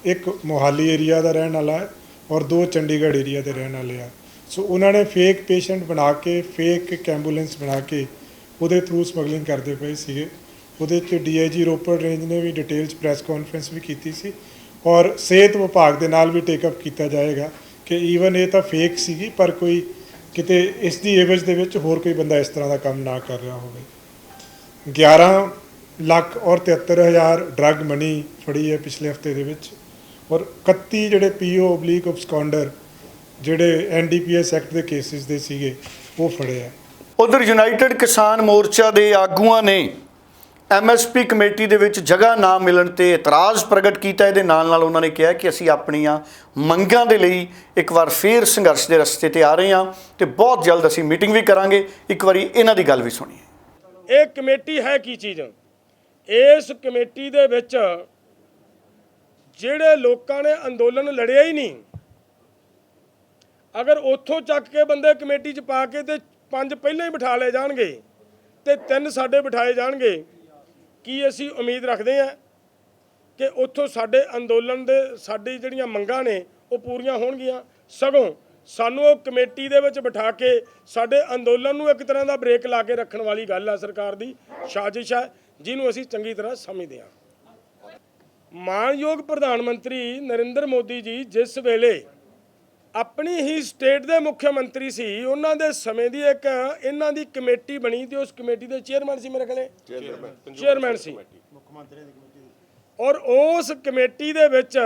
ਇੱਕ ਮੋਹਾਲੀ ਏਰੀਆ ਦਾ ਰਹਿਣ ਵਾਲਾ ਹੈ ਔਰ 2 ਚੰਡੀਗੜ੍ਹ ਏਰੀਆ ਦੇ ਰਹਿਣ ਵਾਲੇ ਆ। ਸੋ ਉਹਨਾਂ ਨੇ ਫੇਕ ਪੇਸ਼ੈਂਟ ਬਣਾ ਕੇ, ਫੇਕ ਇੱਕ ਐਂਬੂਲੈਂਸ ਬਣਾ ਕੇ ਉਹਦੇ ਥਰੂ ਸਮਗਲਿੰਗ ਕਰਦੇ ਪਏ ਸੀਗੇ। ਉਹਦੇ 'ਚ DIG ਰੋਪੜ ਰੇਂਜ ਨੇ ਵੀ ਡਿਟੇਲ 'ਚ ਪ੍ਰੈਸ ਕਾਨਫਰੰਸ ਵੀ ਕੀਤੀ ਸੀ ਔਰ ਸਿਹਤ ਵਿਭਾਗ ਦੇ ਨਾਲ ਵੀ ਟੇਕਅਪ ਕੀਤਾ ਜਾਏਗਾ ਕਿ ਈਵਨ ਇਹ ਤਾਂ ਫੇਕ ਸੀਗੀ, ਪਰ ਕੋਈ ਕਿਤੇ ਇਸ ਦੀ ਏਵਜ ਦੇ ਵਿੱਚ ਹੋਰ ਕੋਈ ਬੰਦਾ ਇਸ ਤਰ੍ਹਾਂ ਦਾ ਕੰਮ ਨਾ ਕਰ ਰਿਹਾ ਹੋਵੇ। 11 ਲੱਖ ਔਰ 73,000 ਡਰੱਗ ਮਨੀ ਫੜੀ ਹੈ ਪਿਛਲੇ ਹਫਤੇ ਦੇ ਵਿੱਚ ਔਰ 31 ਜਿਹੜੇ PO ਓਬਲੀਕ ਅਬਸਕੌਂਡਰ ਜਿਹੜੇ NDPS ਐਕਟ ਦੇ ਕੇਸਿਸ ਦੇ ਸੀਗੇ ਉਹ ਫੜੇ ਆ। ਉਧਰ ਯੂਨਾਈਟਿਡ ਕਿਸਾਨ ਮੋਰਚਾ ਦੇ ਆਗੂਆਂ ਨੇ MSP ਕਮੇਟੀ ਦੇ ਵਿੱਚ ਜਗ੍ਹਾ ਨਾ ਮਿਲਣ ਤੇ ਇਤਰਾਜ਼ ਪ੍ਰਗਟ ਕੀਤਾ। ਇਹਦੇ ਨਾਲ ਉਹਨਾਂ ਨੇ ਕਿਹਾ ਕਿ ਅਸੀਂ ਆਪਣੀਆਂ ਮੰਗਾਂ ਦੇ ਲਈ ਇੱਕ ਵਾਰ ਫੇਰ ਸੰਘਰਸ਼ ਦੇ ਰਸਤੇ ਤੇ ਆ ਰਹੇ ਹਾਂ ਤੇ ਬਹੁਤ ਜਲਦ ਅਸੀਂ ਮੀਟਿੰਗ ਵੀ ਕਰਾਂਗੇ। ਇੱਕ ਵਾਰੀ ਇਹਨਾਂ ਦੀ ਗੱਲ ਵੀ ਸੁਣੀਏ। ਇਹ ਕਮੇਟੀ ਹੈ ਕੀ ਚੀਜ਼? ਇਸ ਕਮੇਟੀ ਦੇ ਵਿੱਚ ਜਿਹੜੇ ਲੋਕਾਂ ਨੇ ਅੰਦੋਲਨ ਲੜਿਆ ਹੀ ਨਹੀਂ, ਅਗਰ ਉੱਥੋਂ ਚੱਕ ਕੇ ਬੰਦੇ ਕਮੇਟੀ 'ਚ ਪਾ ਕੇ ਤੇ 5 ਪਹਿਲਾਂ ਹੀ ਬਿਠਾ ਲਏ ਜਾਣਗੇ ਤੇ 3 ਸਾਡੇ ਬਿਠਾਏ ਜਾਣਗੇ, ਕੀ ਅਸੀਂ ਉਮੀਦ ਰੱਖਦੇ ਹਾਂ ਕਿ ਉੱਥੋਂ ਸਾਡੇ ਅੰਦੋਲਨ ਦੇ ਸਾਡੀ ਜਿਹੜੀਆਂ ਮੰਗਾਂ ਨੇ ਉਹ ਪੂਰੀਆਂ ਹੋਣਗੀਆਂ? ਸਗੋਂ ਸਾਨੂੰ ਉਹ ਕਮੇਟੀ ਦੇ ਵਿੱਚ ਬਿਠਾ ਕੇ ਸਾਡੇ ਅੰਦੋਲਨ ਨੂੰ ਇੱਕ ਤਰ੍ਹਾਂ ਦਾ ਬ੍ਰੇਕ ਲਾ ਕੇ ਰੱਖਣ ਵਾਲੀ ਗੱਲ ਹੈ, ਸਰਕਾਰ ਦੀ ਸਾਜ਼ਿਸ਼ ਹੈ, ਜਿਹਨੂੰ ਅਸੀਂ ਚੰਗੀ ਤਰ੍ਹਾਂ ਸਮਝਦੇ ਹਾਂ। ਮਾਣਯੋਗ ਪ੍ਰਧਾਨ ਮੰਤਰੀ ਨਰਿੰਦਰ ਮੋਦੀ ਜੀ ਜਿਸ ਵੇਲੇ ਆਪਣੀ ਹੀ ਸਟੇਟ ਦੇ ਮੁੱਖ ਮੰਤਰੀ ਸੀ, ਉਹਨਾਂ ਦੇ ਸਮੇਂ ਦੀ ਇੱਕ ਇਹਨਾਂ ਦੀ ਕਮੇਟੀ ਬਣੀ ਤੇ ਉਸ ਕਮੇਟੀ ਦੇ ਚੇਅਰਮੈਨ ਸੀ, ਮੇਰੇ ਖਿਆਲ ਚੇਅਰਮੈਨ ਸੀ ਔਰ ਉਸ ਕਮੇਟੀ ਦੇ ਵਿੱਚ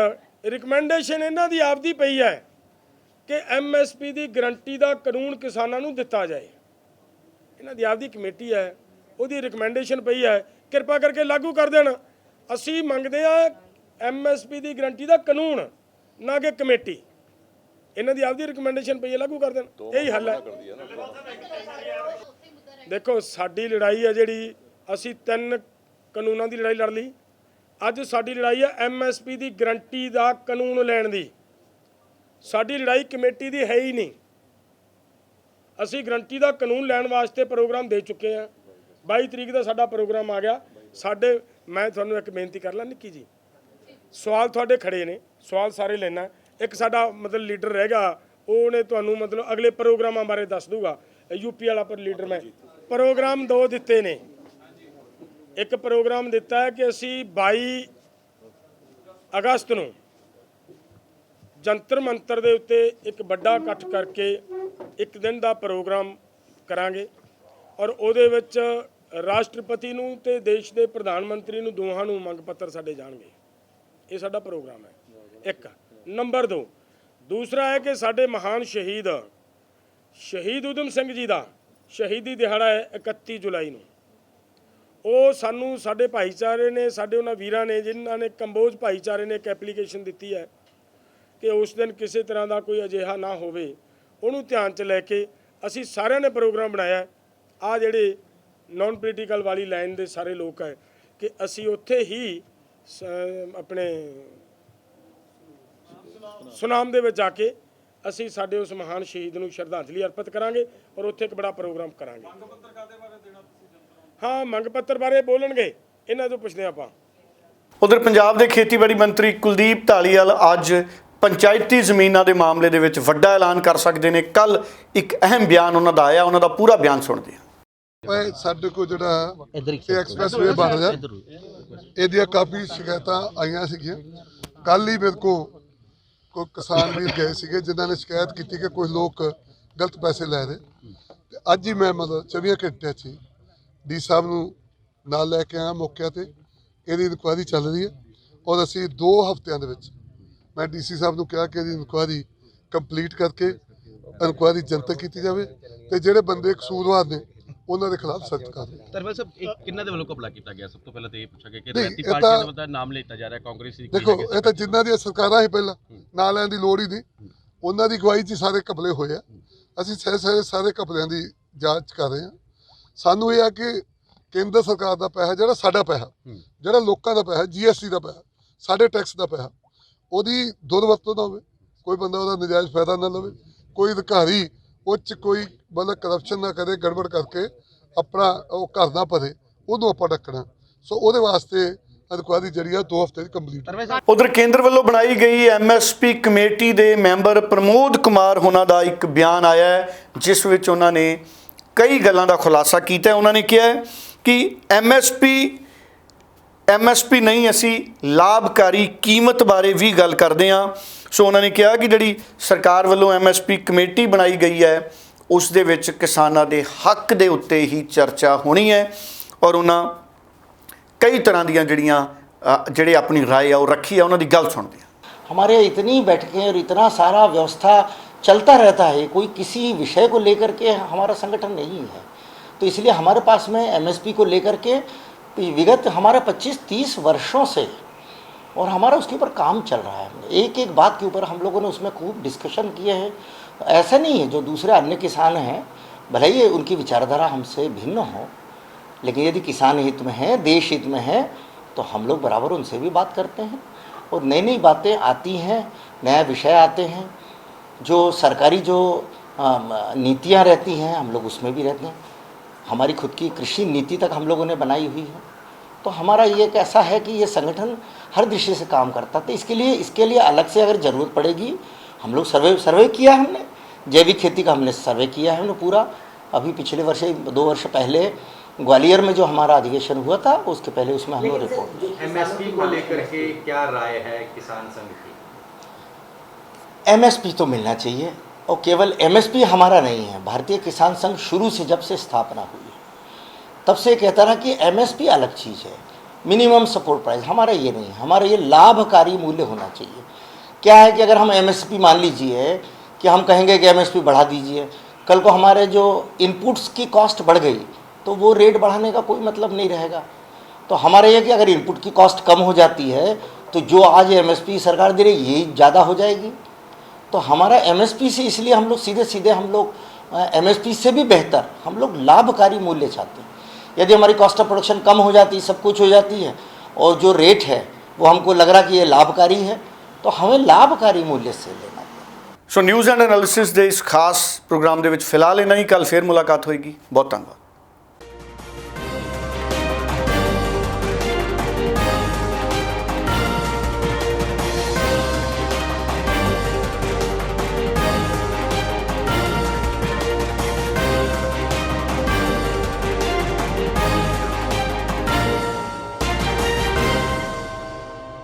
ਰਿਕਮੈਂਡੇਸ਼ਨ ਇਹਨਾਂ ਦੀ ਆਪਦੀ ਪਈ ਹੈ ਕਿ MSP ਦੀ ਗਰੰਟੀ ਦਾ ਕਾਨੂੰਨ ਕਿਸਾਨਾਂ ਨੂੰ ਦਿੱਤਾ ਜਾਏ। ਇਹਨਾਂ ਦੀ ਆਪਦੀ ਕਮੇਟੀ ਹੈ, ਉਹਦੀ ਰਿਕਮੈਂਡੇਸ਼ਨ ਪਈ ਹੈ, ਕਿਰਪਾ ਕਰਕੇ ਲਾਗੂ ਕਰ ਦੇਣ। ਅਸੀਂ ਮੰਗਦੇ ਹਾਂ MSP ਦੀ ਗਰੰਟੀ ਦਾ ਕਾਨੂੰਨ, ਨਾ ਕਿ ਕਮੇਟੀ। ਇਹਨਾਂ ਦੀ ਆਪਦੀ ਰਿਕਮੈਂਡੇਸ਼ਨ ਪਈ ਹੈ, ਲਾਗੂ ਕਰ ਦੇਣ। ਇਹੀ ਹੱਲ ਹੈ। ਦੇਖੋ, ਸਾਡੀ ਲੜਾਈ ਹੈ ਜਿਹੜੀ, ਅਸੀਂ 3 ਕਾਨੂੰਨਾਂ ਦੀ ਲੜਾਈ ਲੜ ਲਈ। ਅੱਜ ਸਾਡੀ ਲੜਾਈ ਹੈ MSP ਦੀ ਗਰੰਟੀ ਦਾ ਕਾਨੂੰਨ ਲੈਣ ਦੀ। ਸਾਡੀ ਲੜਾਈ ਕਮੇਟੀ ਦੀ ਹੈ ਹੀ ਨਹੀਂ। ਅਸੀਂ ਗਰੰਟੀ ਦਾ ਕਾਨੂੰਨ ਲੈਣ ਵਾਸਤੇ ਪ੍ਰੋਗਰਾਮ ਦੇ ਚੁੱਕੇ ਹਾਂ। 22 ਤਰੀਕ ਦਾ ਸਾਡਾ ਪ੍ਰੋਗਰਾਮ ਆ ਗਿਆ। ਮੈਂ ਤੁਹਾਨੂੰ ਇੱਕ ਬੇਨਤੀ ਕਰ ਲਾਂ ਨਿੱਕੀ ਜੀ, ਸਵਾਲ ਤੁਹਾਡੇ ਖੜੇ ਨੇ, ਸਵਾਲ ਸਾਰੇ ਲੈਣਾ। ਇੱਕ ਸਾਡਾ ਮਤਲਬ ਲੀਡਰ ਰਹੇਗਾ, ਉਹਨੇ ਤੁਹਾਨੂੰ ਮਤਲਬ ਅਗਲੇ ਪ੍ਰੋਗਰਾਮਾਂ ਬਾਰੇ ਦੱਸ ਦੂਗਾ। UP ਵਾਲਾ ਪਰ ਲੀਡਰ ਮੈਂ ਪ੍ਰੋਗਰਾਮ 2 ਦਿੱਤੇ ਨੇ। ਇੱਕ ਪ੍ਰੋਗਰਾਮ ਦਿੱਤਾ ਹੈ ਕਿ ਅਸੀਂ 22 ਅਗਸਤ ਨੂੰ ਜੰਤਰ ਮੰਤਰ ਦੇ ਉੱਤੇ ਇੱਕ ਵੱਡਾ ਇਕੱਠ ਕਰਕੇ ਇੱਕ ਦਿਨ ਦਾ ਪ੍ਰੋਗਰਾਮ ਕਰਾਂਗੇ ਔਰ ਉਹਦੇ ਵਿੱਚ ਰਾਸ਼ਟਰਪਤੀ ਨੂੰ ਤੇ ਦੇਸ਼ ਦੇ ਪ੍ਰਧਾਨ ਮੰਤਰੀ ਨੂੰ ਦੋਹਾਂ ਨੂੰ ਮੰਗ ਪੱਤਰ ਸਾਡੇ ਜਾਣਗੇ। ਇਹ ਸਾਡਾ ਪ੍ਰੋਗਰਾਮ ਹੈ। ਇੱਕ ਨੰਬਰ 2, ਦੂਸਰਾ ਹੈ ਕਿ ਸਾਡੇ ਮਹਾਨ ਸ਼ਹੀਦ ਊਧਮ ਸਿੰਘ ਜੀ ਦਾ ਸ਼ਹੀਦੀ ਦਿਹਾੜਾ ਹੈ 31 ਜੁਲਾਈ ਨੂੰ। ਉਹ ਸਾਨੂੰ ਸਾਡੇ ਭਾਈਚਾਰੇ ਨੇ, ਸਾਡੇ ਉਹਨਾਂ ਵੀਰਾਂ ਨੇ ਜਿਨ੍ਹਾਂ ਨੇ ਕੰਬੋਜ ਭਾਈਚਾਰੇ ਨੇ ਇੱਕ ਐਪਲੀਕੇਸ਼ਨ ਦਿੱਤੀ ਹੈ ਕਿ ਉਸ ਦਿਨ ਕਿਸੇ ਤਰ੍ਹਾਂ ਦਾ ਕੋਈ ਅਜਿਹਾ ਨਾ ਹੋਵੇ, ਉਹਨੂੰ ਧਿਆਨ 'ਚ ਲੈ ਕੇ ਅਸੀਂ ਸਾਰਿਆਂ ਨੇ ਪ੍ਰੋਗਰਾਮ ਬਣਾਇਆ। ਆ ਜਿਹੜੇ ਨਾਨ ਪੋਲੀਟੀਕਲ ਵਾਲੀ ਲਾਈਨ ਦੇ ਸਾਰੇ ਲੋਕ ਹੈ ਕਿ ਅਸੀਂ ਉੱਥੇ ਹੀ ਆਪਣੇ ਸੁਨਾਮ ਦੇ ਵਿੱਚ ਜਾ ਕੇ ਅਸੀਂ ਸਾਡੇ ਉਸ ਮਹਾਨ ਸ਼ਹੀਦ ਨੂੰ ਸ਼ਰਧਾਂਜਲੀ ਅਰਪਿਤ ਕਰਾਂਗੇ ਔਰ ਉੱਥੇ ਇੱਕ ਬੜਾ ਪ੍ਰੋਗਰਾਮ ਕਰਾਂਗੇ। ਹਾਂ, ਮੰਗ ਪੱਤਰ ਬਾਰੇ ਬੋਲਣਗੇ, ਇਹਨਾਂ ਤੋਂ ਪੁੱਛਦੇ ਆਪਾਂ। ਉਧਰ ਪੰਜਾਬ ਦੇ ਖੇਤੀਬਾੜੀ ਮੰਤਰੀ ਕੁਲਦੀਪ ਢਾਲੀਵਾਲ ਅੱਜ ਪੰਚਾਇਤੀ ਜ਼ਮੀਨਾਂ ਦੇ ਮਾਮਲੇ ਦੇ ਵਿੱਚ ਵੱਡਾ ਐਲਾਨ ਕਰ ਸਕਦੇ ਨੇ। ਕੱਲ ਇੱਕ ਅਹਿਮ ਬਿਆਨ ਉਹਨਾਂ ਦਾ ਆਇਆ, ਉਹਨਾਂ ਦਾ ਪੂਰਾ ਬਿਆਨ ਸੁਣਦੇ ਹਾਂ। ਸਾਡੇ ਕੋਲ ਜਿਹੜਾ ਐਕਸਪ੍ਰੈਸਵੇ ਬਣ ਰਿਹਾ, ਇਹਦੀਆਂ ਕਾਫੀ ਸ਼ਿਕਾਇਤਾਂ ਆਈਆਂ ਸੀਗੀਆਂ। ਕੱਲ ਹੀ ਮੇਰੇ ਕੋਲ ਕੋਈ ਕਿਸਾਨ ਵੀਰ ਗਏ ਸੀਗੇ ਜਿਨ੍ਹਾਂ ਨੇ ਸ਼ਿਕਾਇਤ ਕੀਤੀ ਕਿ ਕੁਝ ਲੋਕ ਗਲਤ ਪੈਸੇ ਲੈ ਰਹੇ। ਤੇ ਅੱਜ ਹੀ ਮੈਂ ਮਤਲਬ 24 ਘੰਟਿਆਂ 'ਚ ਡੀ ਸਾਹਿਬ ਨੂੰ ਨਾਲ ਲੈ ਕੇ ਆਇਆ ਮੌਕੇ ਤੇ। ਇਹਦੀ ਇਨਕੁਆਇਰੀ ਚੱਲ ਰਹੀ ਹੈ ਔਰ ਅਸੀਂ 2 ਹਫ਼ਤਿਆਂ ਦੇ ਵਿੱਚ ਮੈਂ ਡੀਸੀ ਸਾਹਿਬ ਨੂੰ ਕਿਹਾ ਕਿ ਇਹਦੀ ਇਨਕੁਆਇਰੀ ਕੰਪਲੀਟ ਕਰਕੇ ਇਨਕੁਆਇਰੀ ਜਨਤਕ ਕੀਤੀ ਜਾਵੇ ਤੇ ਜਿਹੜੇ ਬੰਦੇ ਕਸੂਰਵਾਰ ਨੇ ਉਹਨਾਂ ਦੇ ਖਿਲਾਫ ਸਖਤ ਕਾਰਵਾਈ। ਧਰਮਲ ਸਾਹਿਬ ਕਿੰਨਾਂ ਦੇ ਵੱਲੋਂ ਘਪਲਾ ਕੀਤਾ ਗਿਆ? ਸਭ ਤੋਂ ਪਹਿਲਾਂ ਤਾਂ ਇਹ ਪੁੱਛਿਆ ਗਿਆ ਕਿ ਨਹੀਂ, ਰੈਤੀ ਇਹ ਪਾਰਟੀ ਦਾ ਨਾਮ ਲਿੱਤਾ ਜਾ ਰਿਹਾ ਕਾਂਗਰਸ ਦੀ। ਦੇਖੋ ਇਹ ਤਾਂ ਜਿਨ੍ਹਾਂ ਦੀਆਂ ਸਰਕਾਰਾਂ ਹੀ ਪਹਿਲਾਂ ਨਾਂ ਲੈਣ ਦੀ ਲੋੜ ਹੀ ਨਹੀਂ, ਉਹਨਾਂ ਦੀ ਅਗਵਾਈ 'ਚ ਹੀ ਸਾਰੇ ਘਪਲੇ ਹੋਏ ਆ। ਅਸੀਂ ਸਾਰੇ ਘਪਲਿਆਂ ਦੀ ਜਾਂਚ ਕਰ ਰਹੇ ਹਾਂ। ਸਾਨੂੰ ਇਹ ਆ ਕਿ ਕੇਂਦਰ ਸਰਕਾਰ ਦਾ ਪੈਸਾ ਜਿਹੜਾ ਸਾਡਾ ਪੈਸਾ, ਜਿਹੜਾ ਲੋਕਾਂ ਦਾ ਪੈਸਾ, GST ਦਾ ਪੈਸਾ, ਸਾਡੇ ਟੈਕਸ ਦਾ ਪੈਸਾ, ਉਹਦੀ ਦੁਰਵਰਤੋਂ ਨਾ ਹੋਵੇ, ਕੋਈ ਬੰਦਾ ਉਹਦਾ ਨਜਾਇਜ਼ ਫਾਇਦਾ ਨਾ ਲਵੇ, ਕੋਈ ਅਧਿਕਾਰੀ ਉਹ 'ਚ ਕੋਈ ਮਤਲਬ ਕਰਪਸ਼ਨ ਨਾ ਕਰੇ, ਗੜਬੜ ਕਰਕੇ ਆਪਣਾ ਉਹ ਘਰ ਨਾ ਭਰੇ, ਉਹਨੂੰ ਆਪਾਂ ਡੱਕਣਾ। ਸੋ ਉਹਦੇ ਵਾਸਤੇ ਇਨਕੁਆਇਰੀ ਜਿਹੜੀ ਆ 2 ਹਫ਼ਤੇ ਦੀ ਕੰਪਲੀਟ। ਉਧਰ ਕੇਂਦਰ ਵੱਲੋਂ ਬਣਾਈ ਗਈ MSP ਕਮੇਟੀ ਦੇ ਮੈਂਬਰ ਪ੍ਰਮੋਦ ਕੁਮਾਰ ਹੋਣਾ ਦਾ ਇੱਕ ਬਿਆਨ ਆਇਆ ਹੈ, ਜਿਸ ਵਿੱਚ ਉਹਨਾਂ ਨੇ ਕਈ ਗੱਲਾਂ ਦਾ ਖੁਲਾਸਾ ਕੀਤਾ ਹੈ। ਉਹਨਾਂ ਨੇ ਕਿਹਾ ਹੈ ਕਿ MSP ਨਹੀਂ, ਅਸੀਂ ਲਾਭਕਾਰੀ ਕੀਮਤ ਬਾਰੇ ਵੀ ਗੱਲ ਕਰਦੇ ਹਾਂ। ਸੋ ਉਹਨਾਂ ਨੇ ਕਿਹਾ ਕਿ ਜਿਹੜੀ ਸਰਕਾਰ ਵੱਲੋਂ MSP ਕਮੇਟੀ ਬਣਾਈ ਗਈ ਹੈ ਉਸ ਦੇ ਵਿੱਚ ਕਿਸਾਨਾਂ ਦੇ ਹੱਕ ਦੇ ਉੱਤੇ ਹੀ ਚਰਚਾ ਹੋਣੀ ਹੈ ਔਰ ਉਹਨਾਂ ਕਈ ਤਰ੍ਹਾਂ ਦੀਆਂ ਜਿਹੜੇ ਆਪਣੀ ਰਾਏ ਆ ਉਹ ਰੱਖੀ ਆ, ਉਹਨਾਂ ਦੀ ਗੱਲ सुनते हैं। हमारे इतनी बैठकें और इतना सारा व्यवस्था चलता रहता है, कोई किसी विषय को लेकर के हमारा संगठन नहीं है, तो इसलिए हमारे पास में MSP को लेकर के विगत हमारे 25-30 वर्षों से और हमारा उसके ऊपर काम चल रहा है। एक एक बात के ऊपर हम लोगों ने उसमें खूब डिस्कशन किए हैं। ऐसा नहीं है जो दूसरे अन्य किसान हैं, भले ही उनकी विचारधारा हमसे भिन्न हो, लेकिन यदि किसान हित में है, देश हित में है, तो हम लोग बराबर उनसे भी बात करते हैं और नई नई बातें आती हैं, नया विषय आते हैं, जो सरकारी जो नीतियाँ रहती हैं हम लोग उसमें भी रहते हैं। हमारी खुद की कृषि नीति तक हम लोगों ने बनाई हुई है। तो हमारा ये कैसा है कि ये संगठन हर दृष्टि से काम करता है। तो इसके लिए अलग से अगर ज़रूरत पड़ेगी, हम लोग सर्वे किया है हमने, जैविक खेती का हमने सर्वे किया है हमने पूरा। अभी पिछले वर्ष 2 वर्ष पहले ग्वालियर में जो हमारा अधिवेशन हुआ था उसके पहले उसमें हम लोग रिपोर्ट। MSP को लेकर के क्या राय है किसान संघ की? MSP तो मिलना चाहिए और केवल MSP हमारा नहीं है। भारतीय किसान संघ शुरू से जब से स्थापना हुई है तब से कहता रहा कि MSP अलग चीज़ है, मिनिमम सपोर्ट प्राइस हमारा ये नहीं है। हमारा ये लाभकारी मूल्य होना चाहिए। क्या है कि अगर हम MSP मान लीजिए कि हम कहेंगे कि MSP बढ़ा दीजिए, कल को हमारे जो इनपुट्स की कॉस्ट बढ़ गई तो वो रेट बढ़ाने का कोई मतलब नहीं रहेगा। तो हमारा ये कि अगर इनपुट की कॉस्ट कम हो जाती है तो जो आज MSP सरकार दे रही है ये ज़्यादा हो जाएगी। तो हमारा MSP से इसलिए हम लोग सीधे हम लोग MSP से भी बेहतर हम लोग लाभकारी मूल्य चाहते हैं। यदि हमारी कॉस्ट ऑफ प्रोडक्शन कम हो जाती है, सब कुछ हो जाती है और जो रेट है वो हमको लग रहा कि ये लाभकारी है, तो हमें लाभकारी मूल्य से लेना है। सो न्यूज़ एंड एनालिसिस ਦੇ ਇਸ ਖਾਸ ਪ੍ਰੋਗਰਾਮ ਦੇ ਵਿੱਚ ਫਿਲਹਾਲ ਇੰਨਾ ਹੀ। ਕੱਲ ਫੇਰ ਮੁਲਾਕਾਤ ਹੋਏਗੀ। ਬਹੁਤ ਧੰਨਵਾਦ।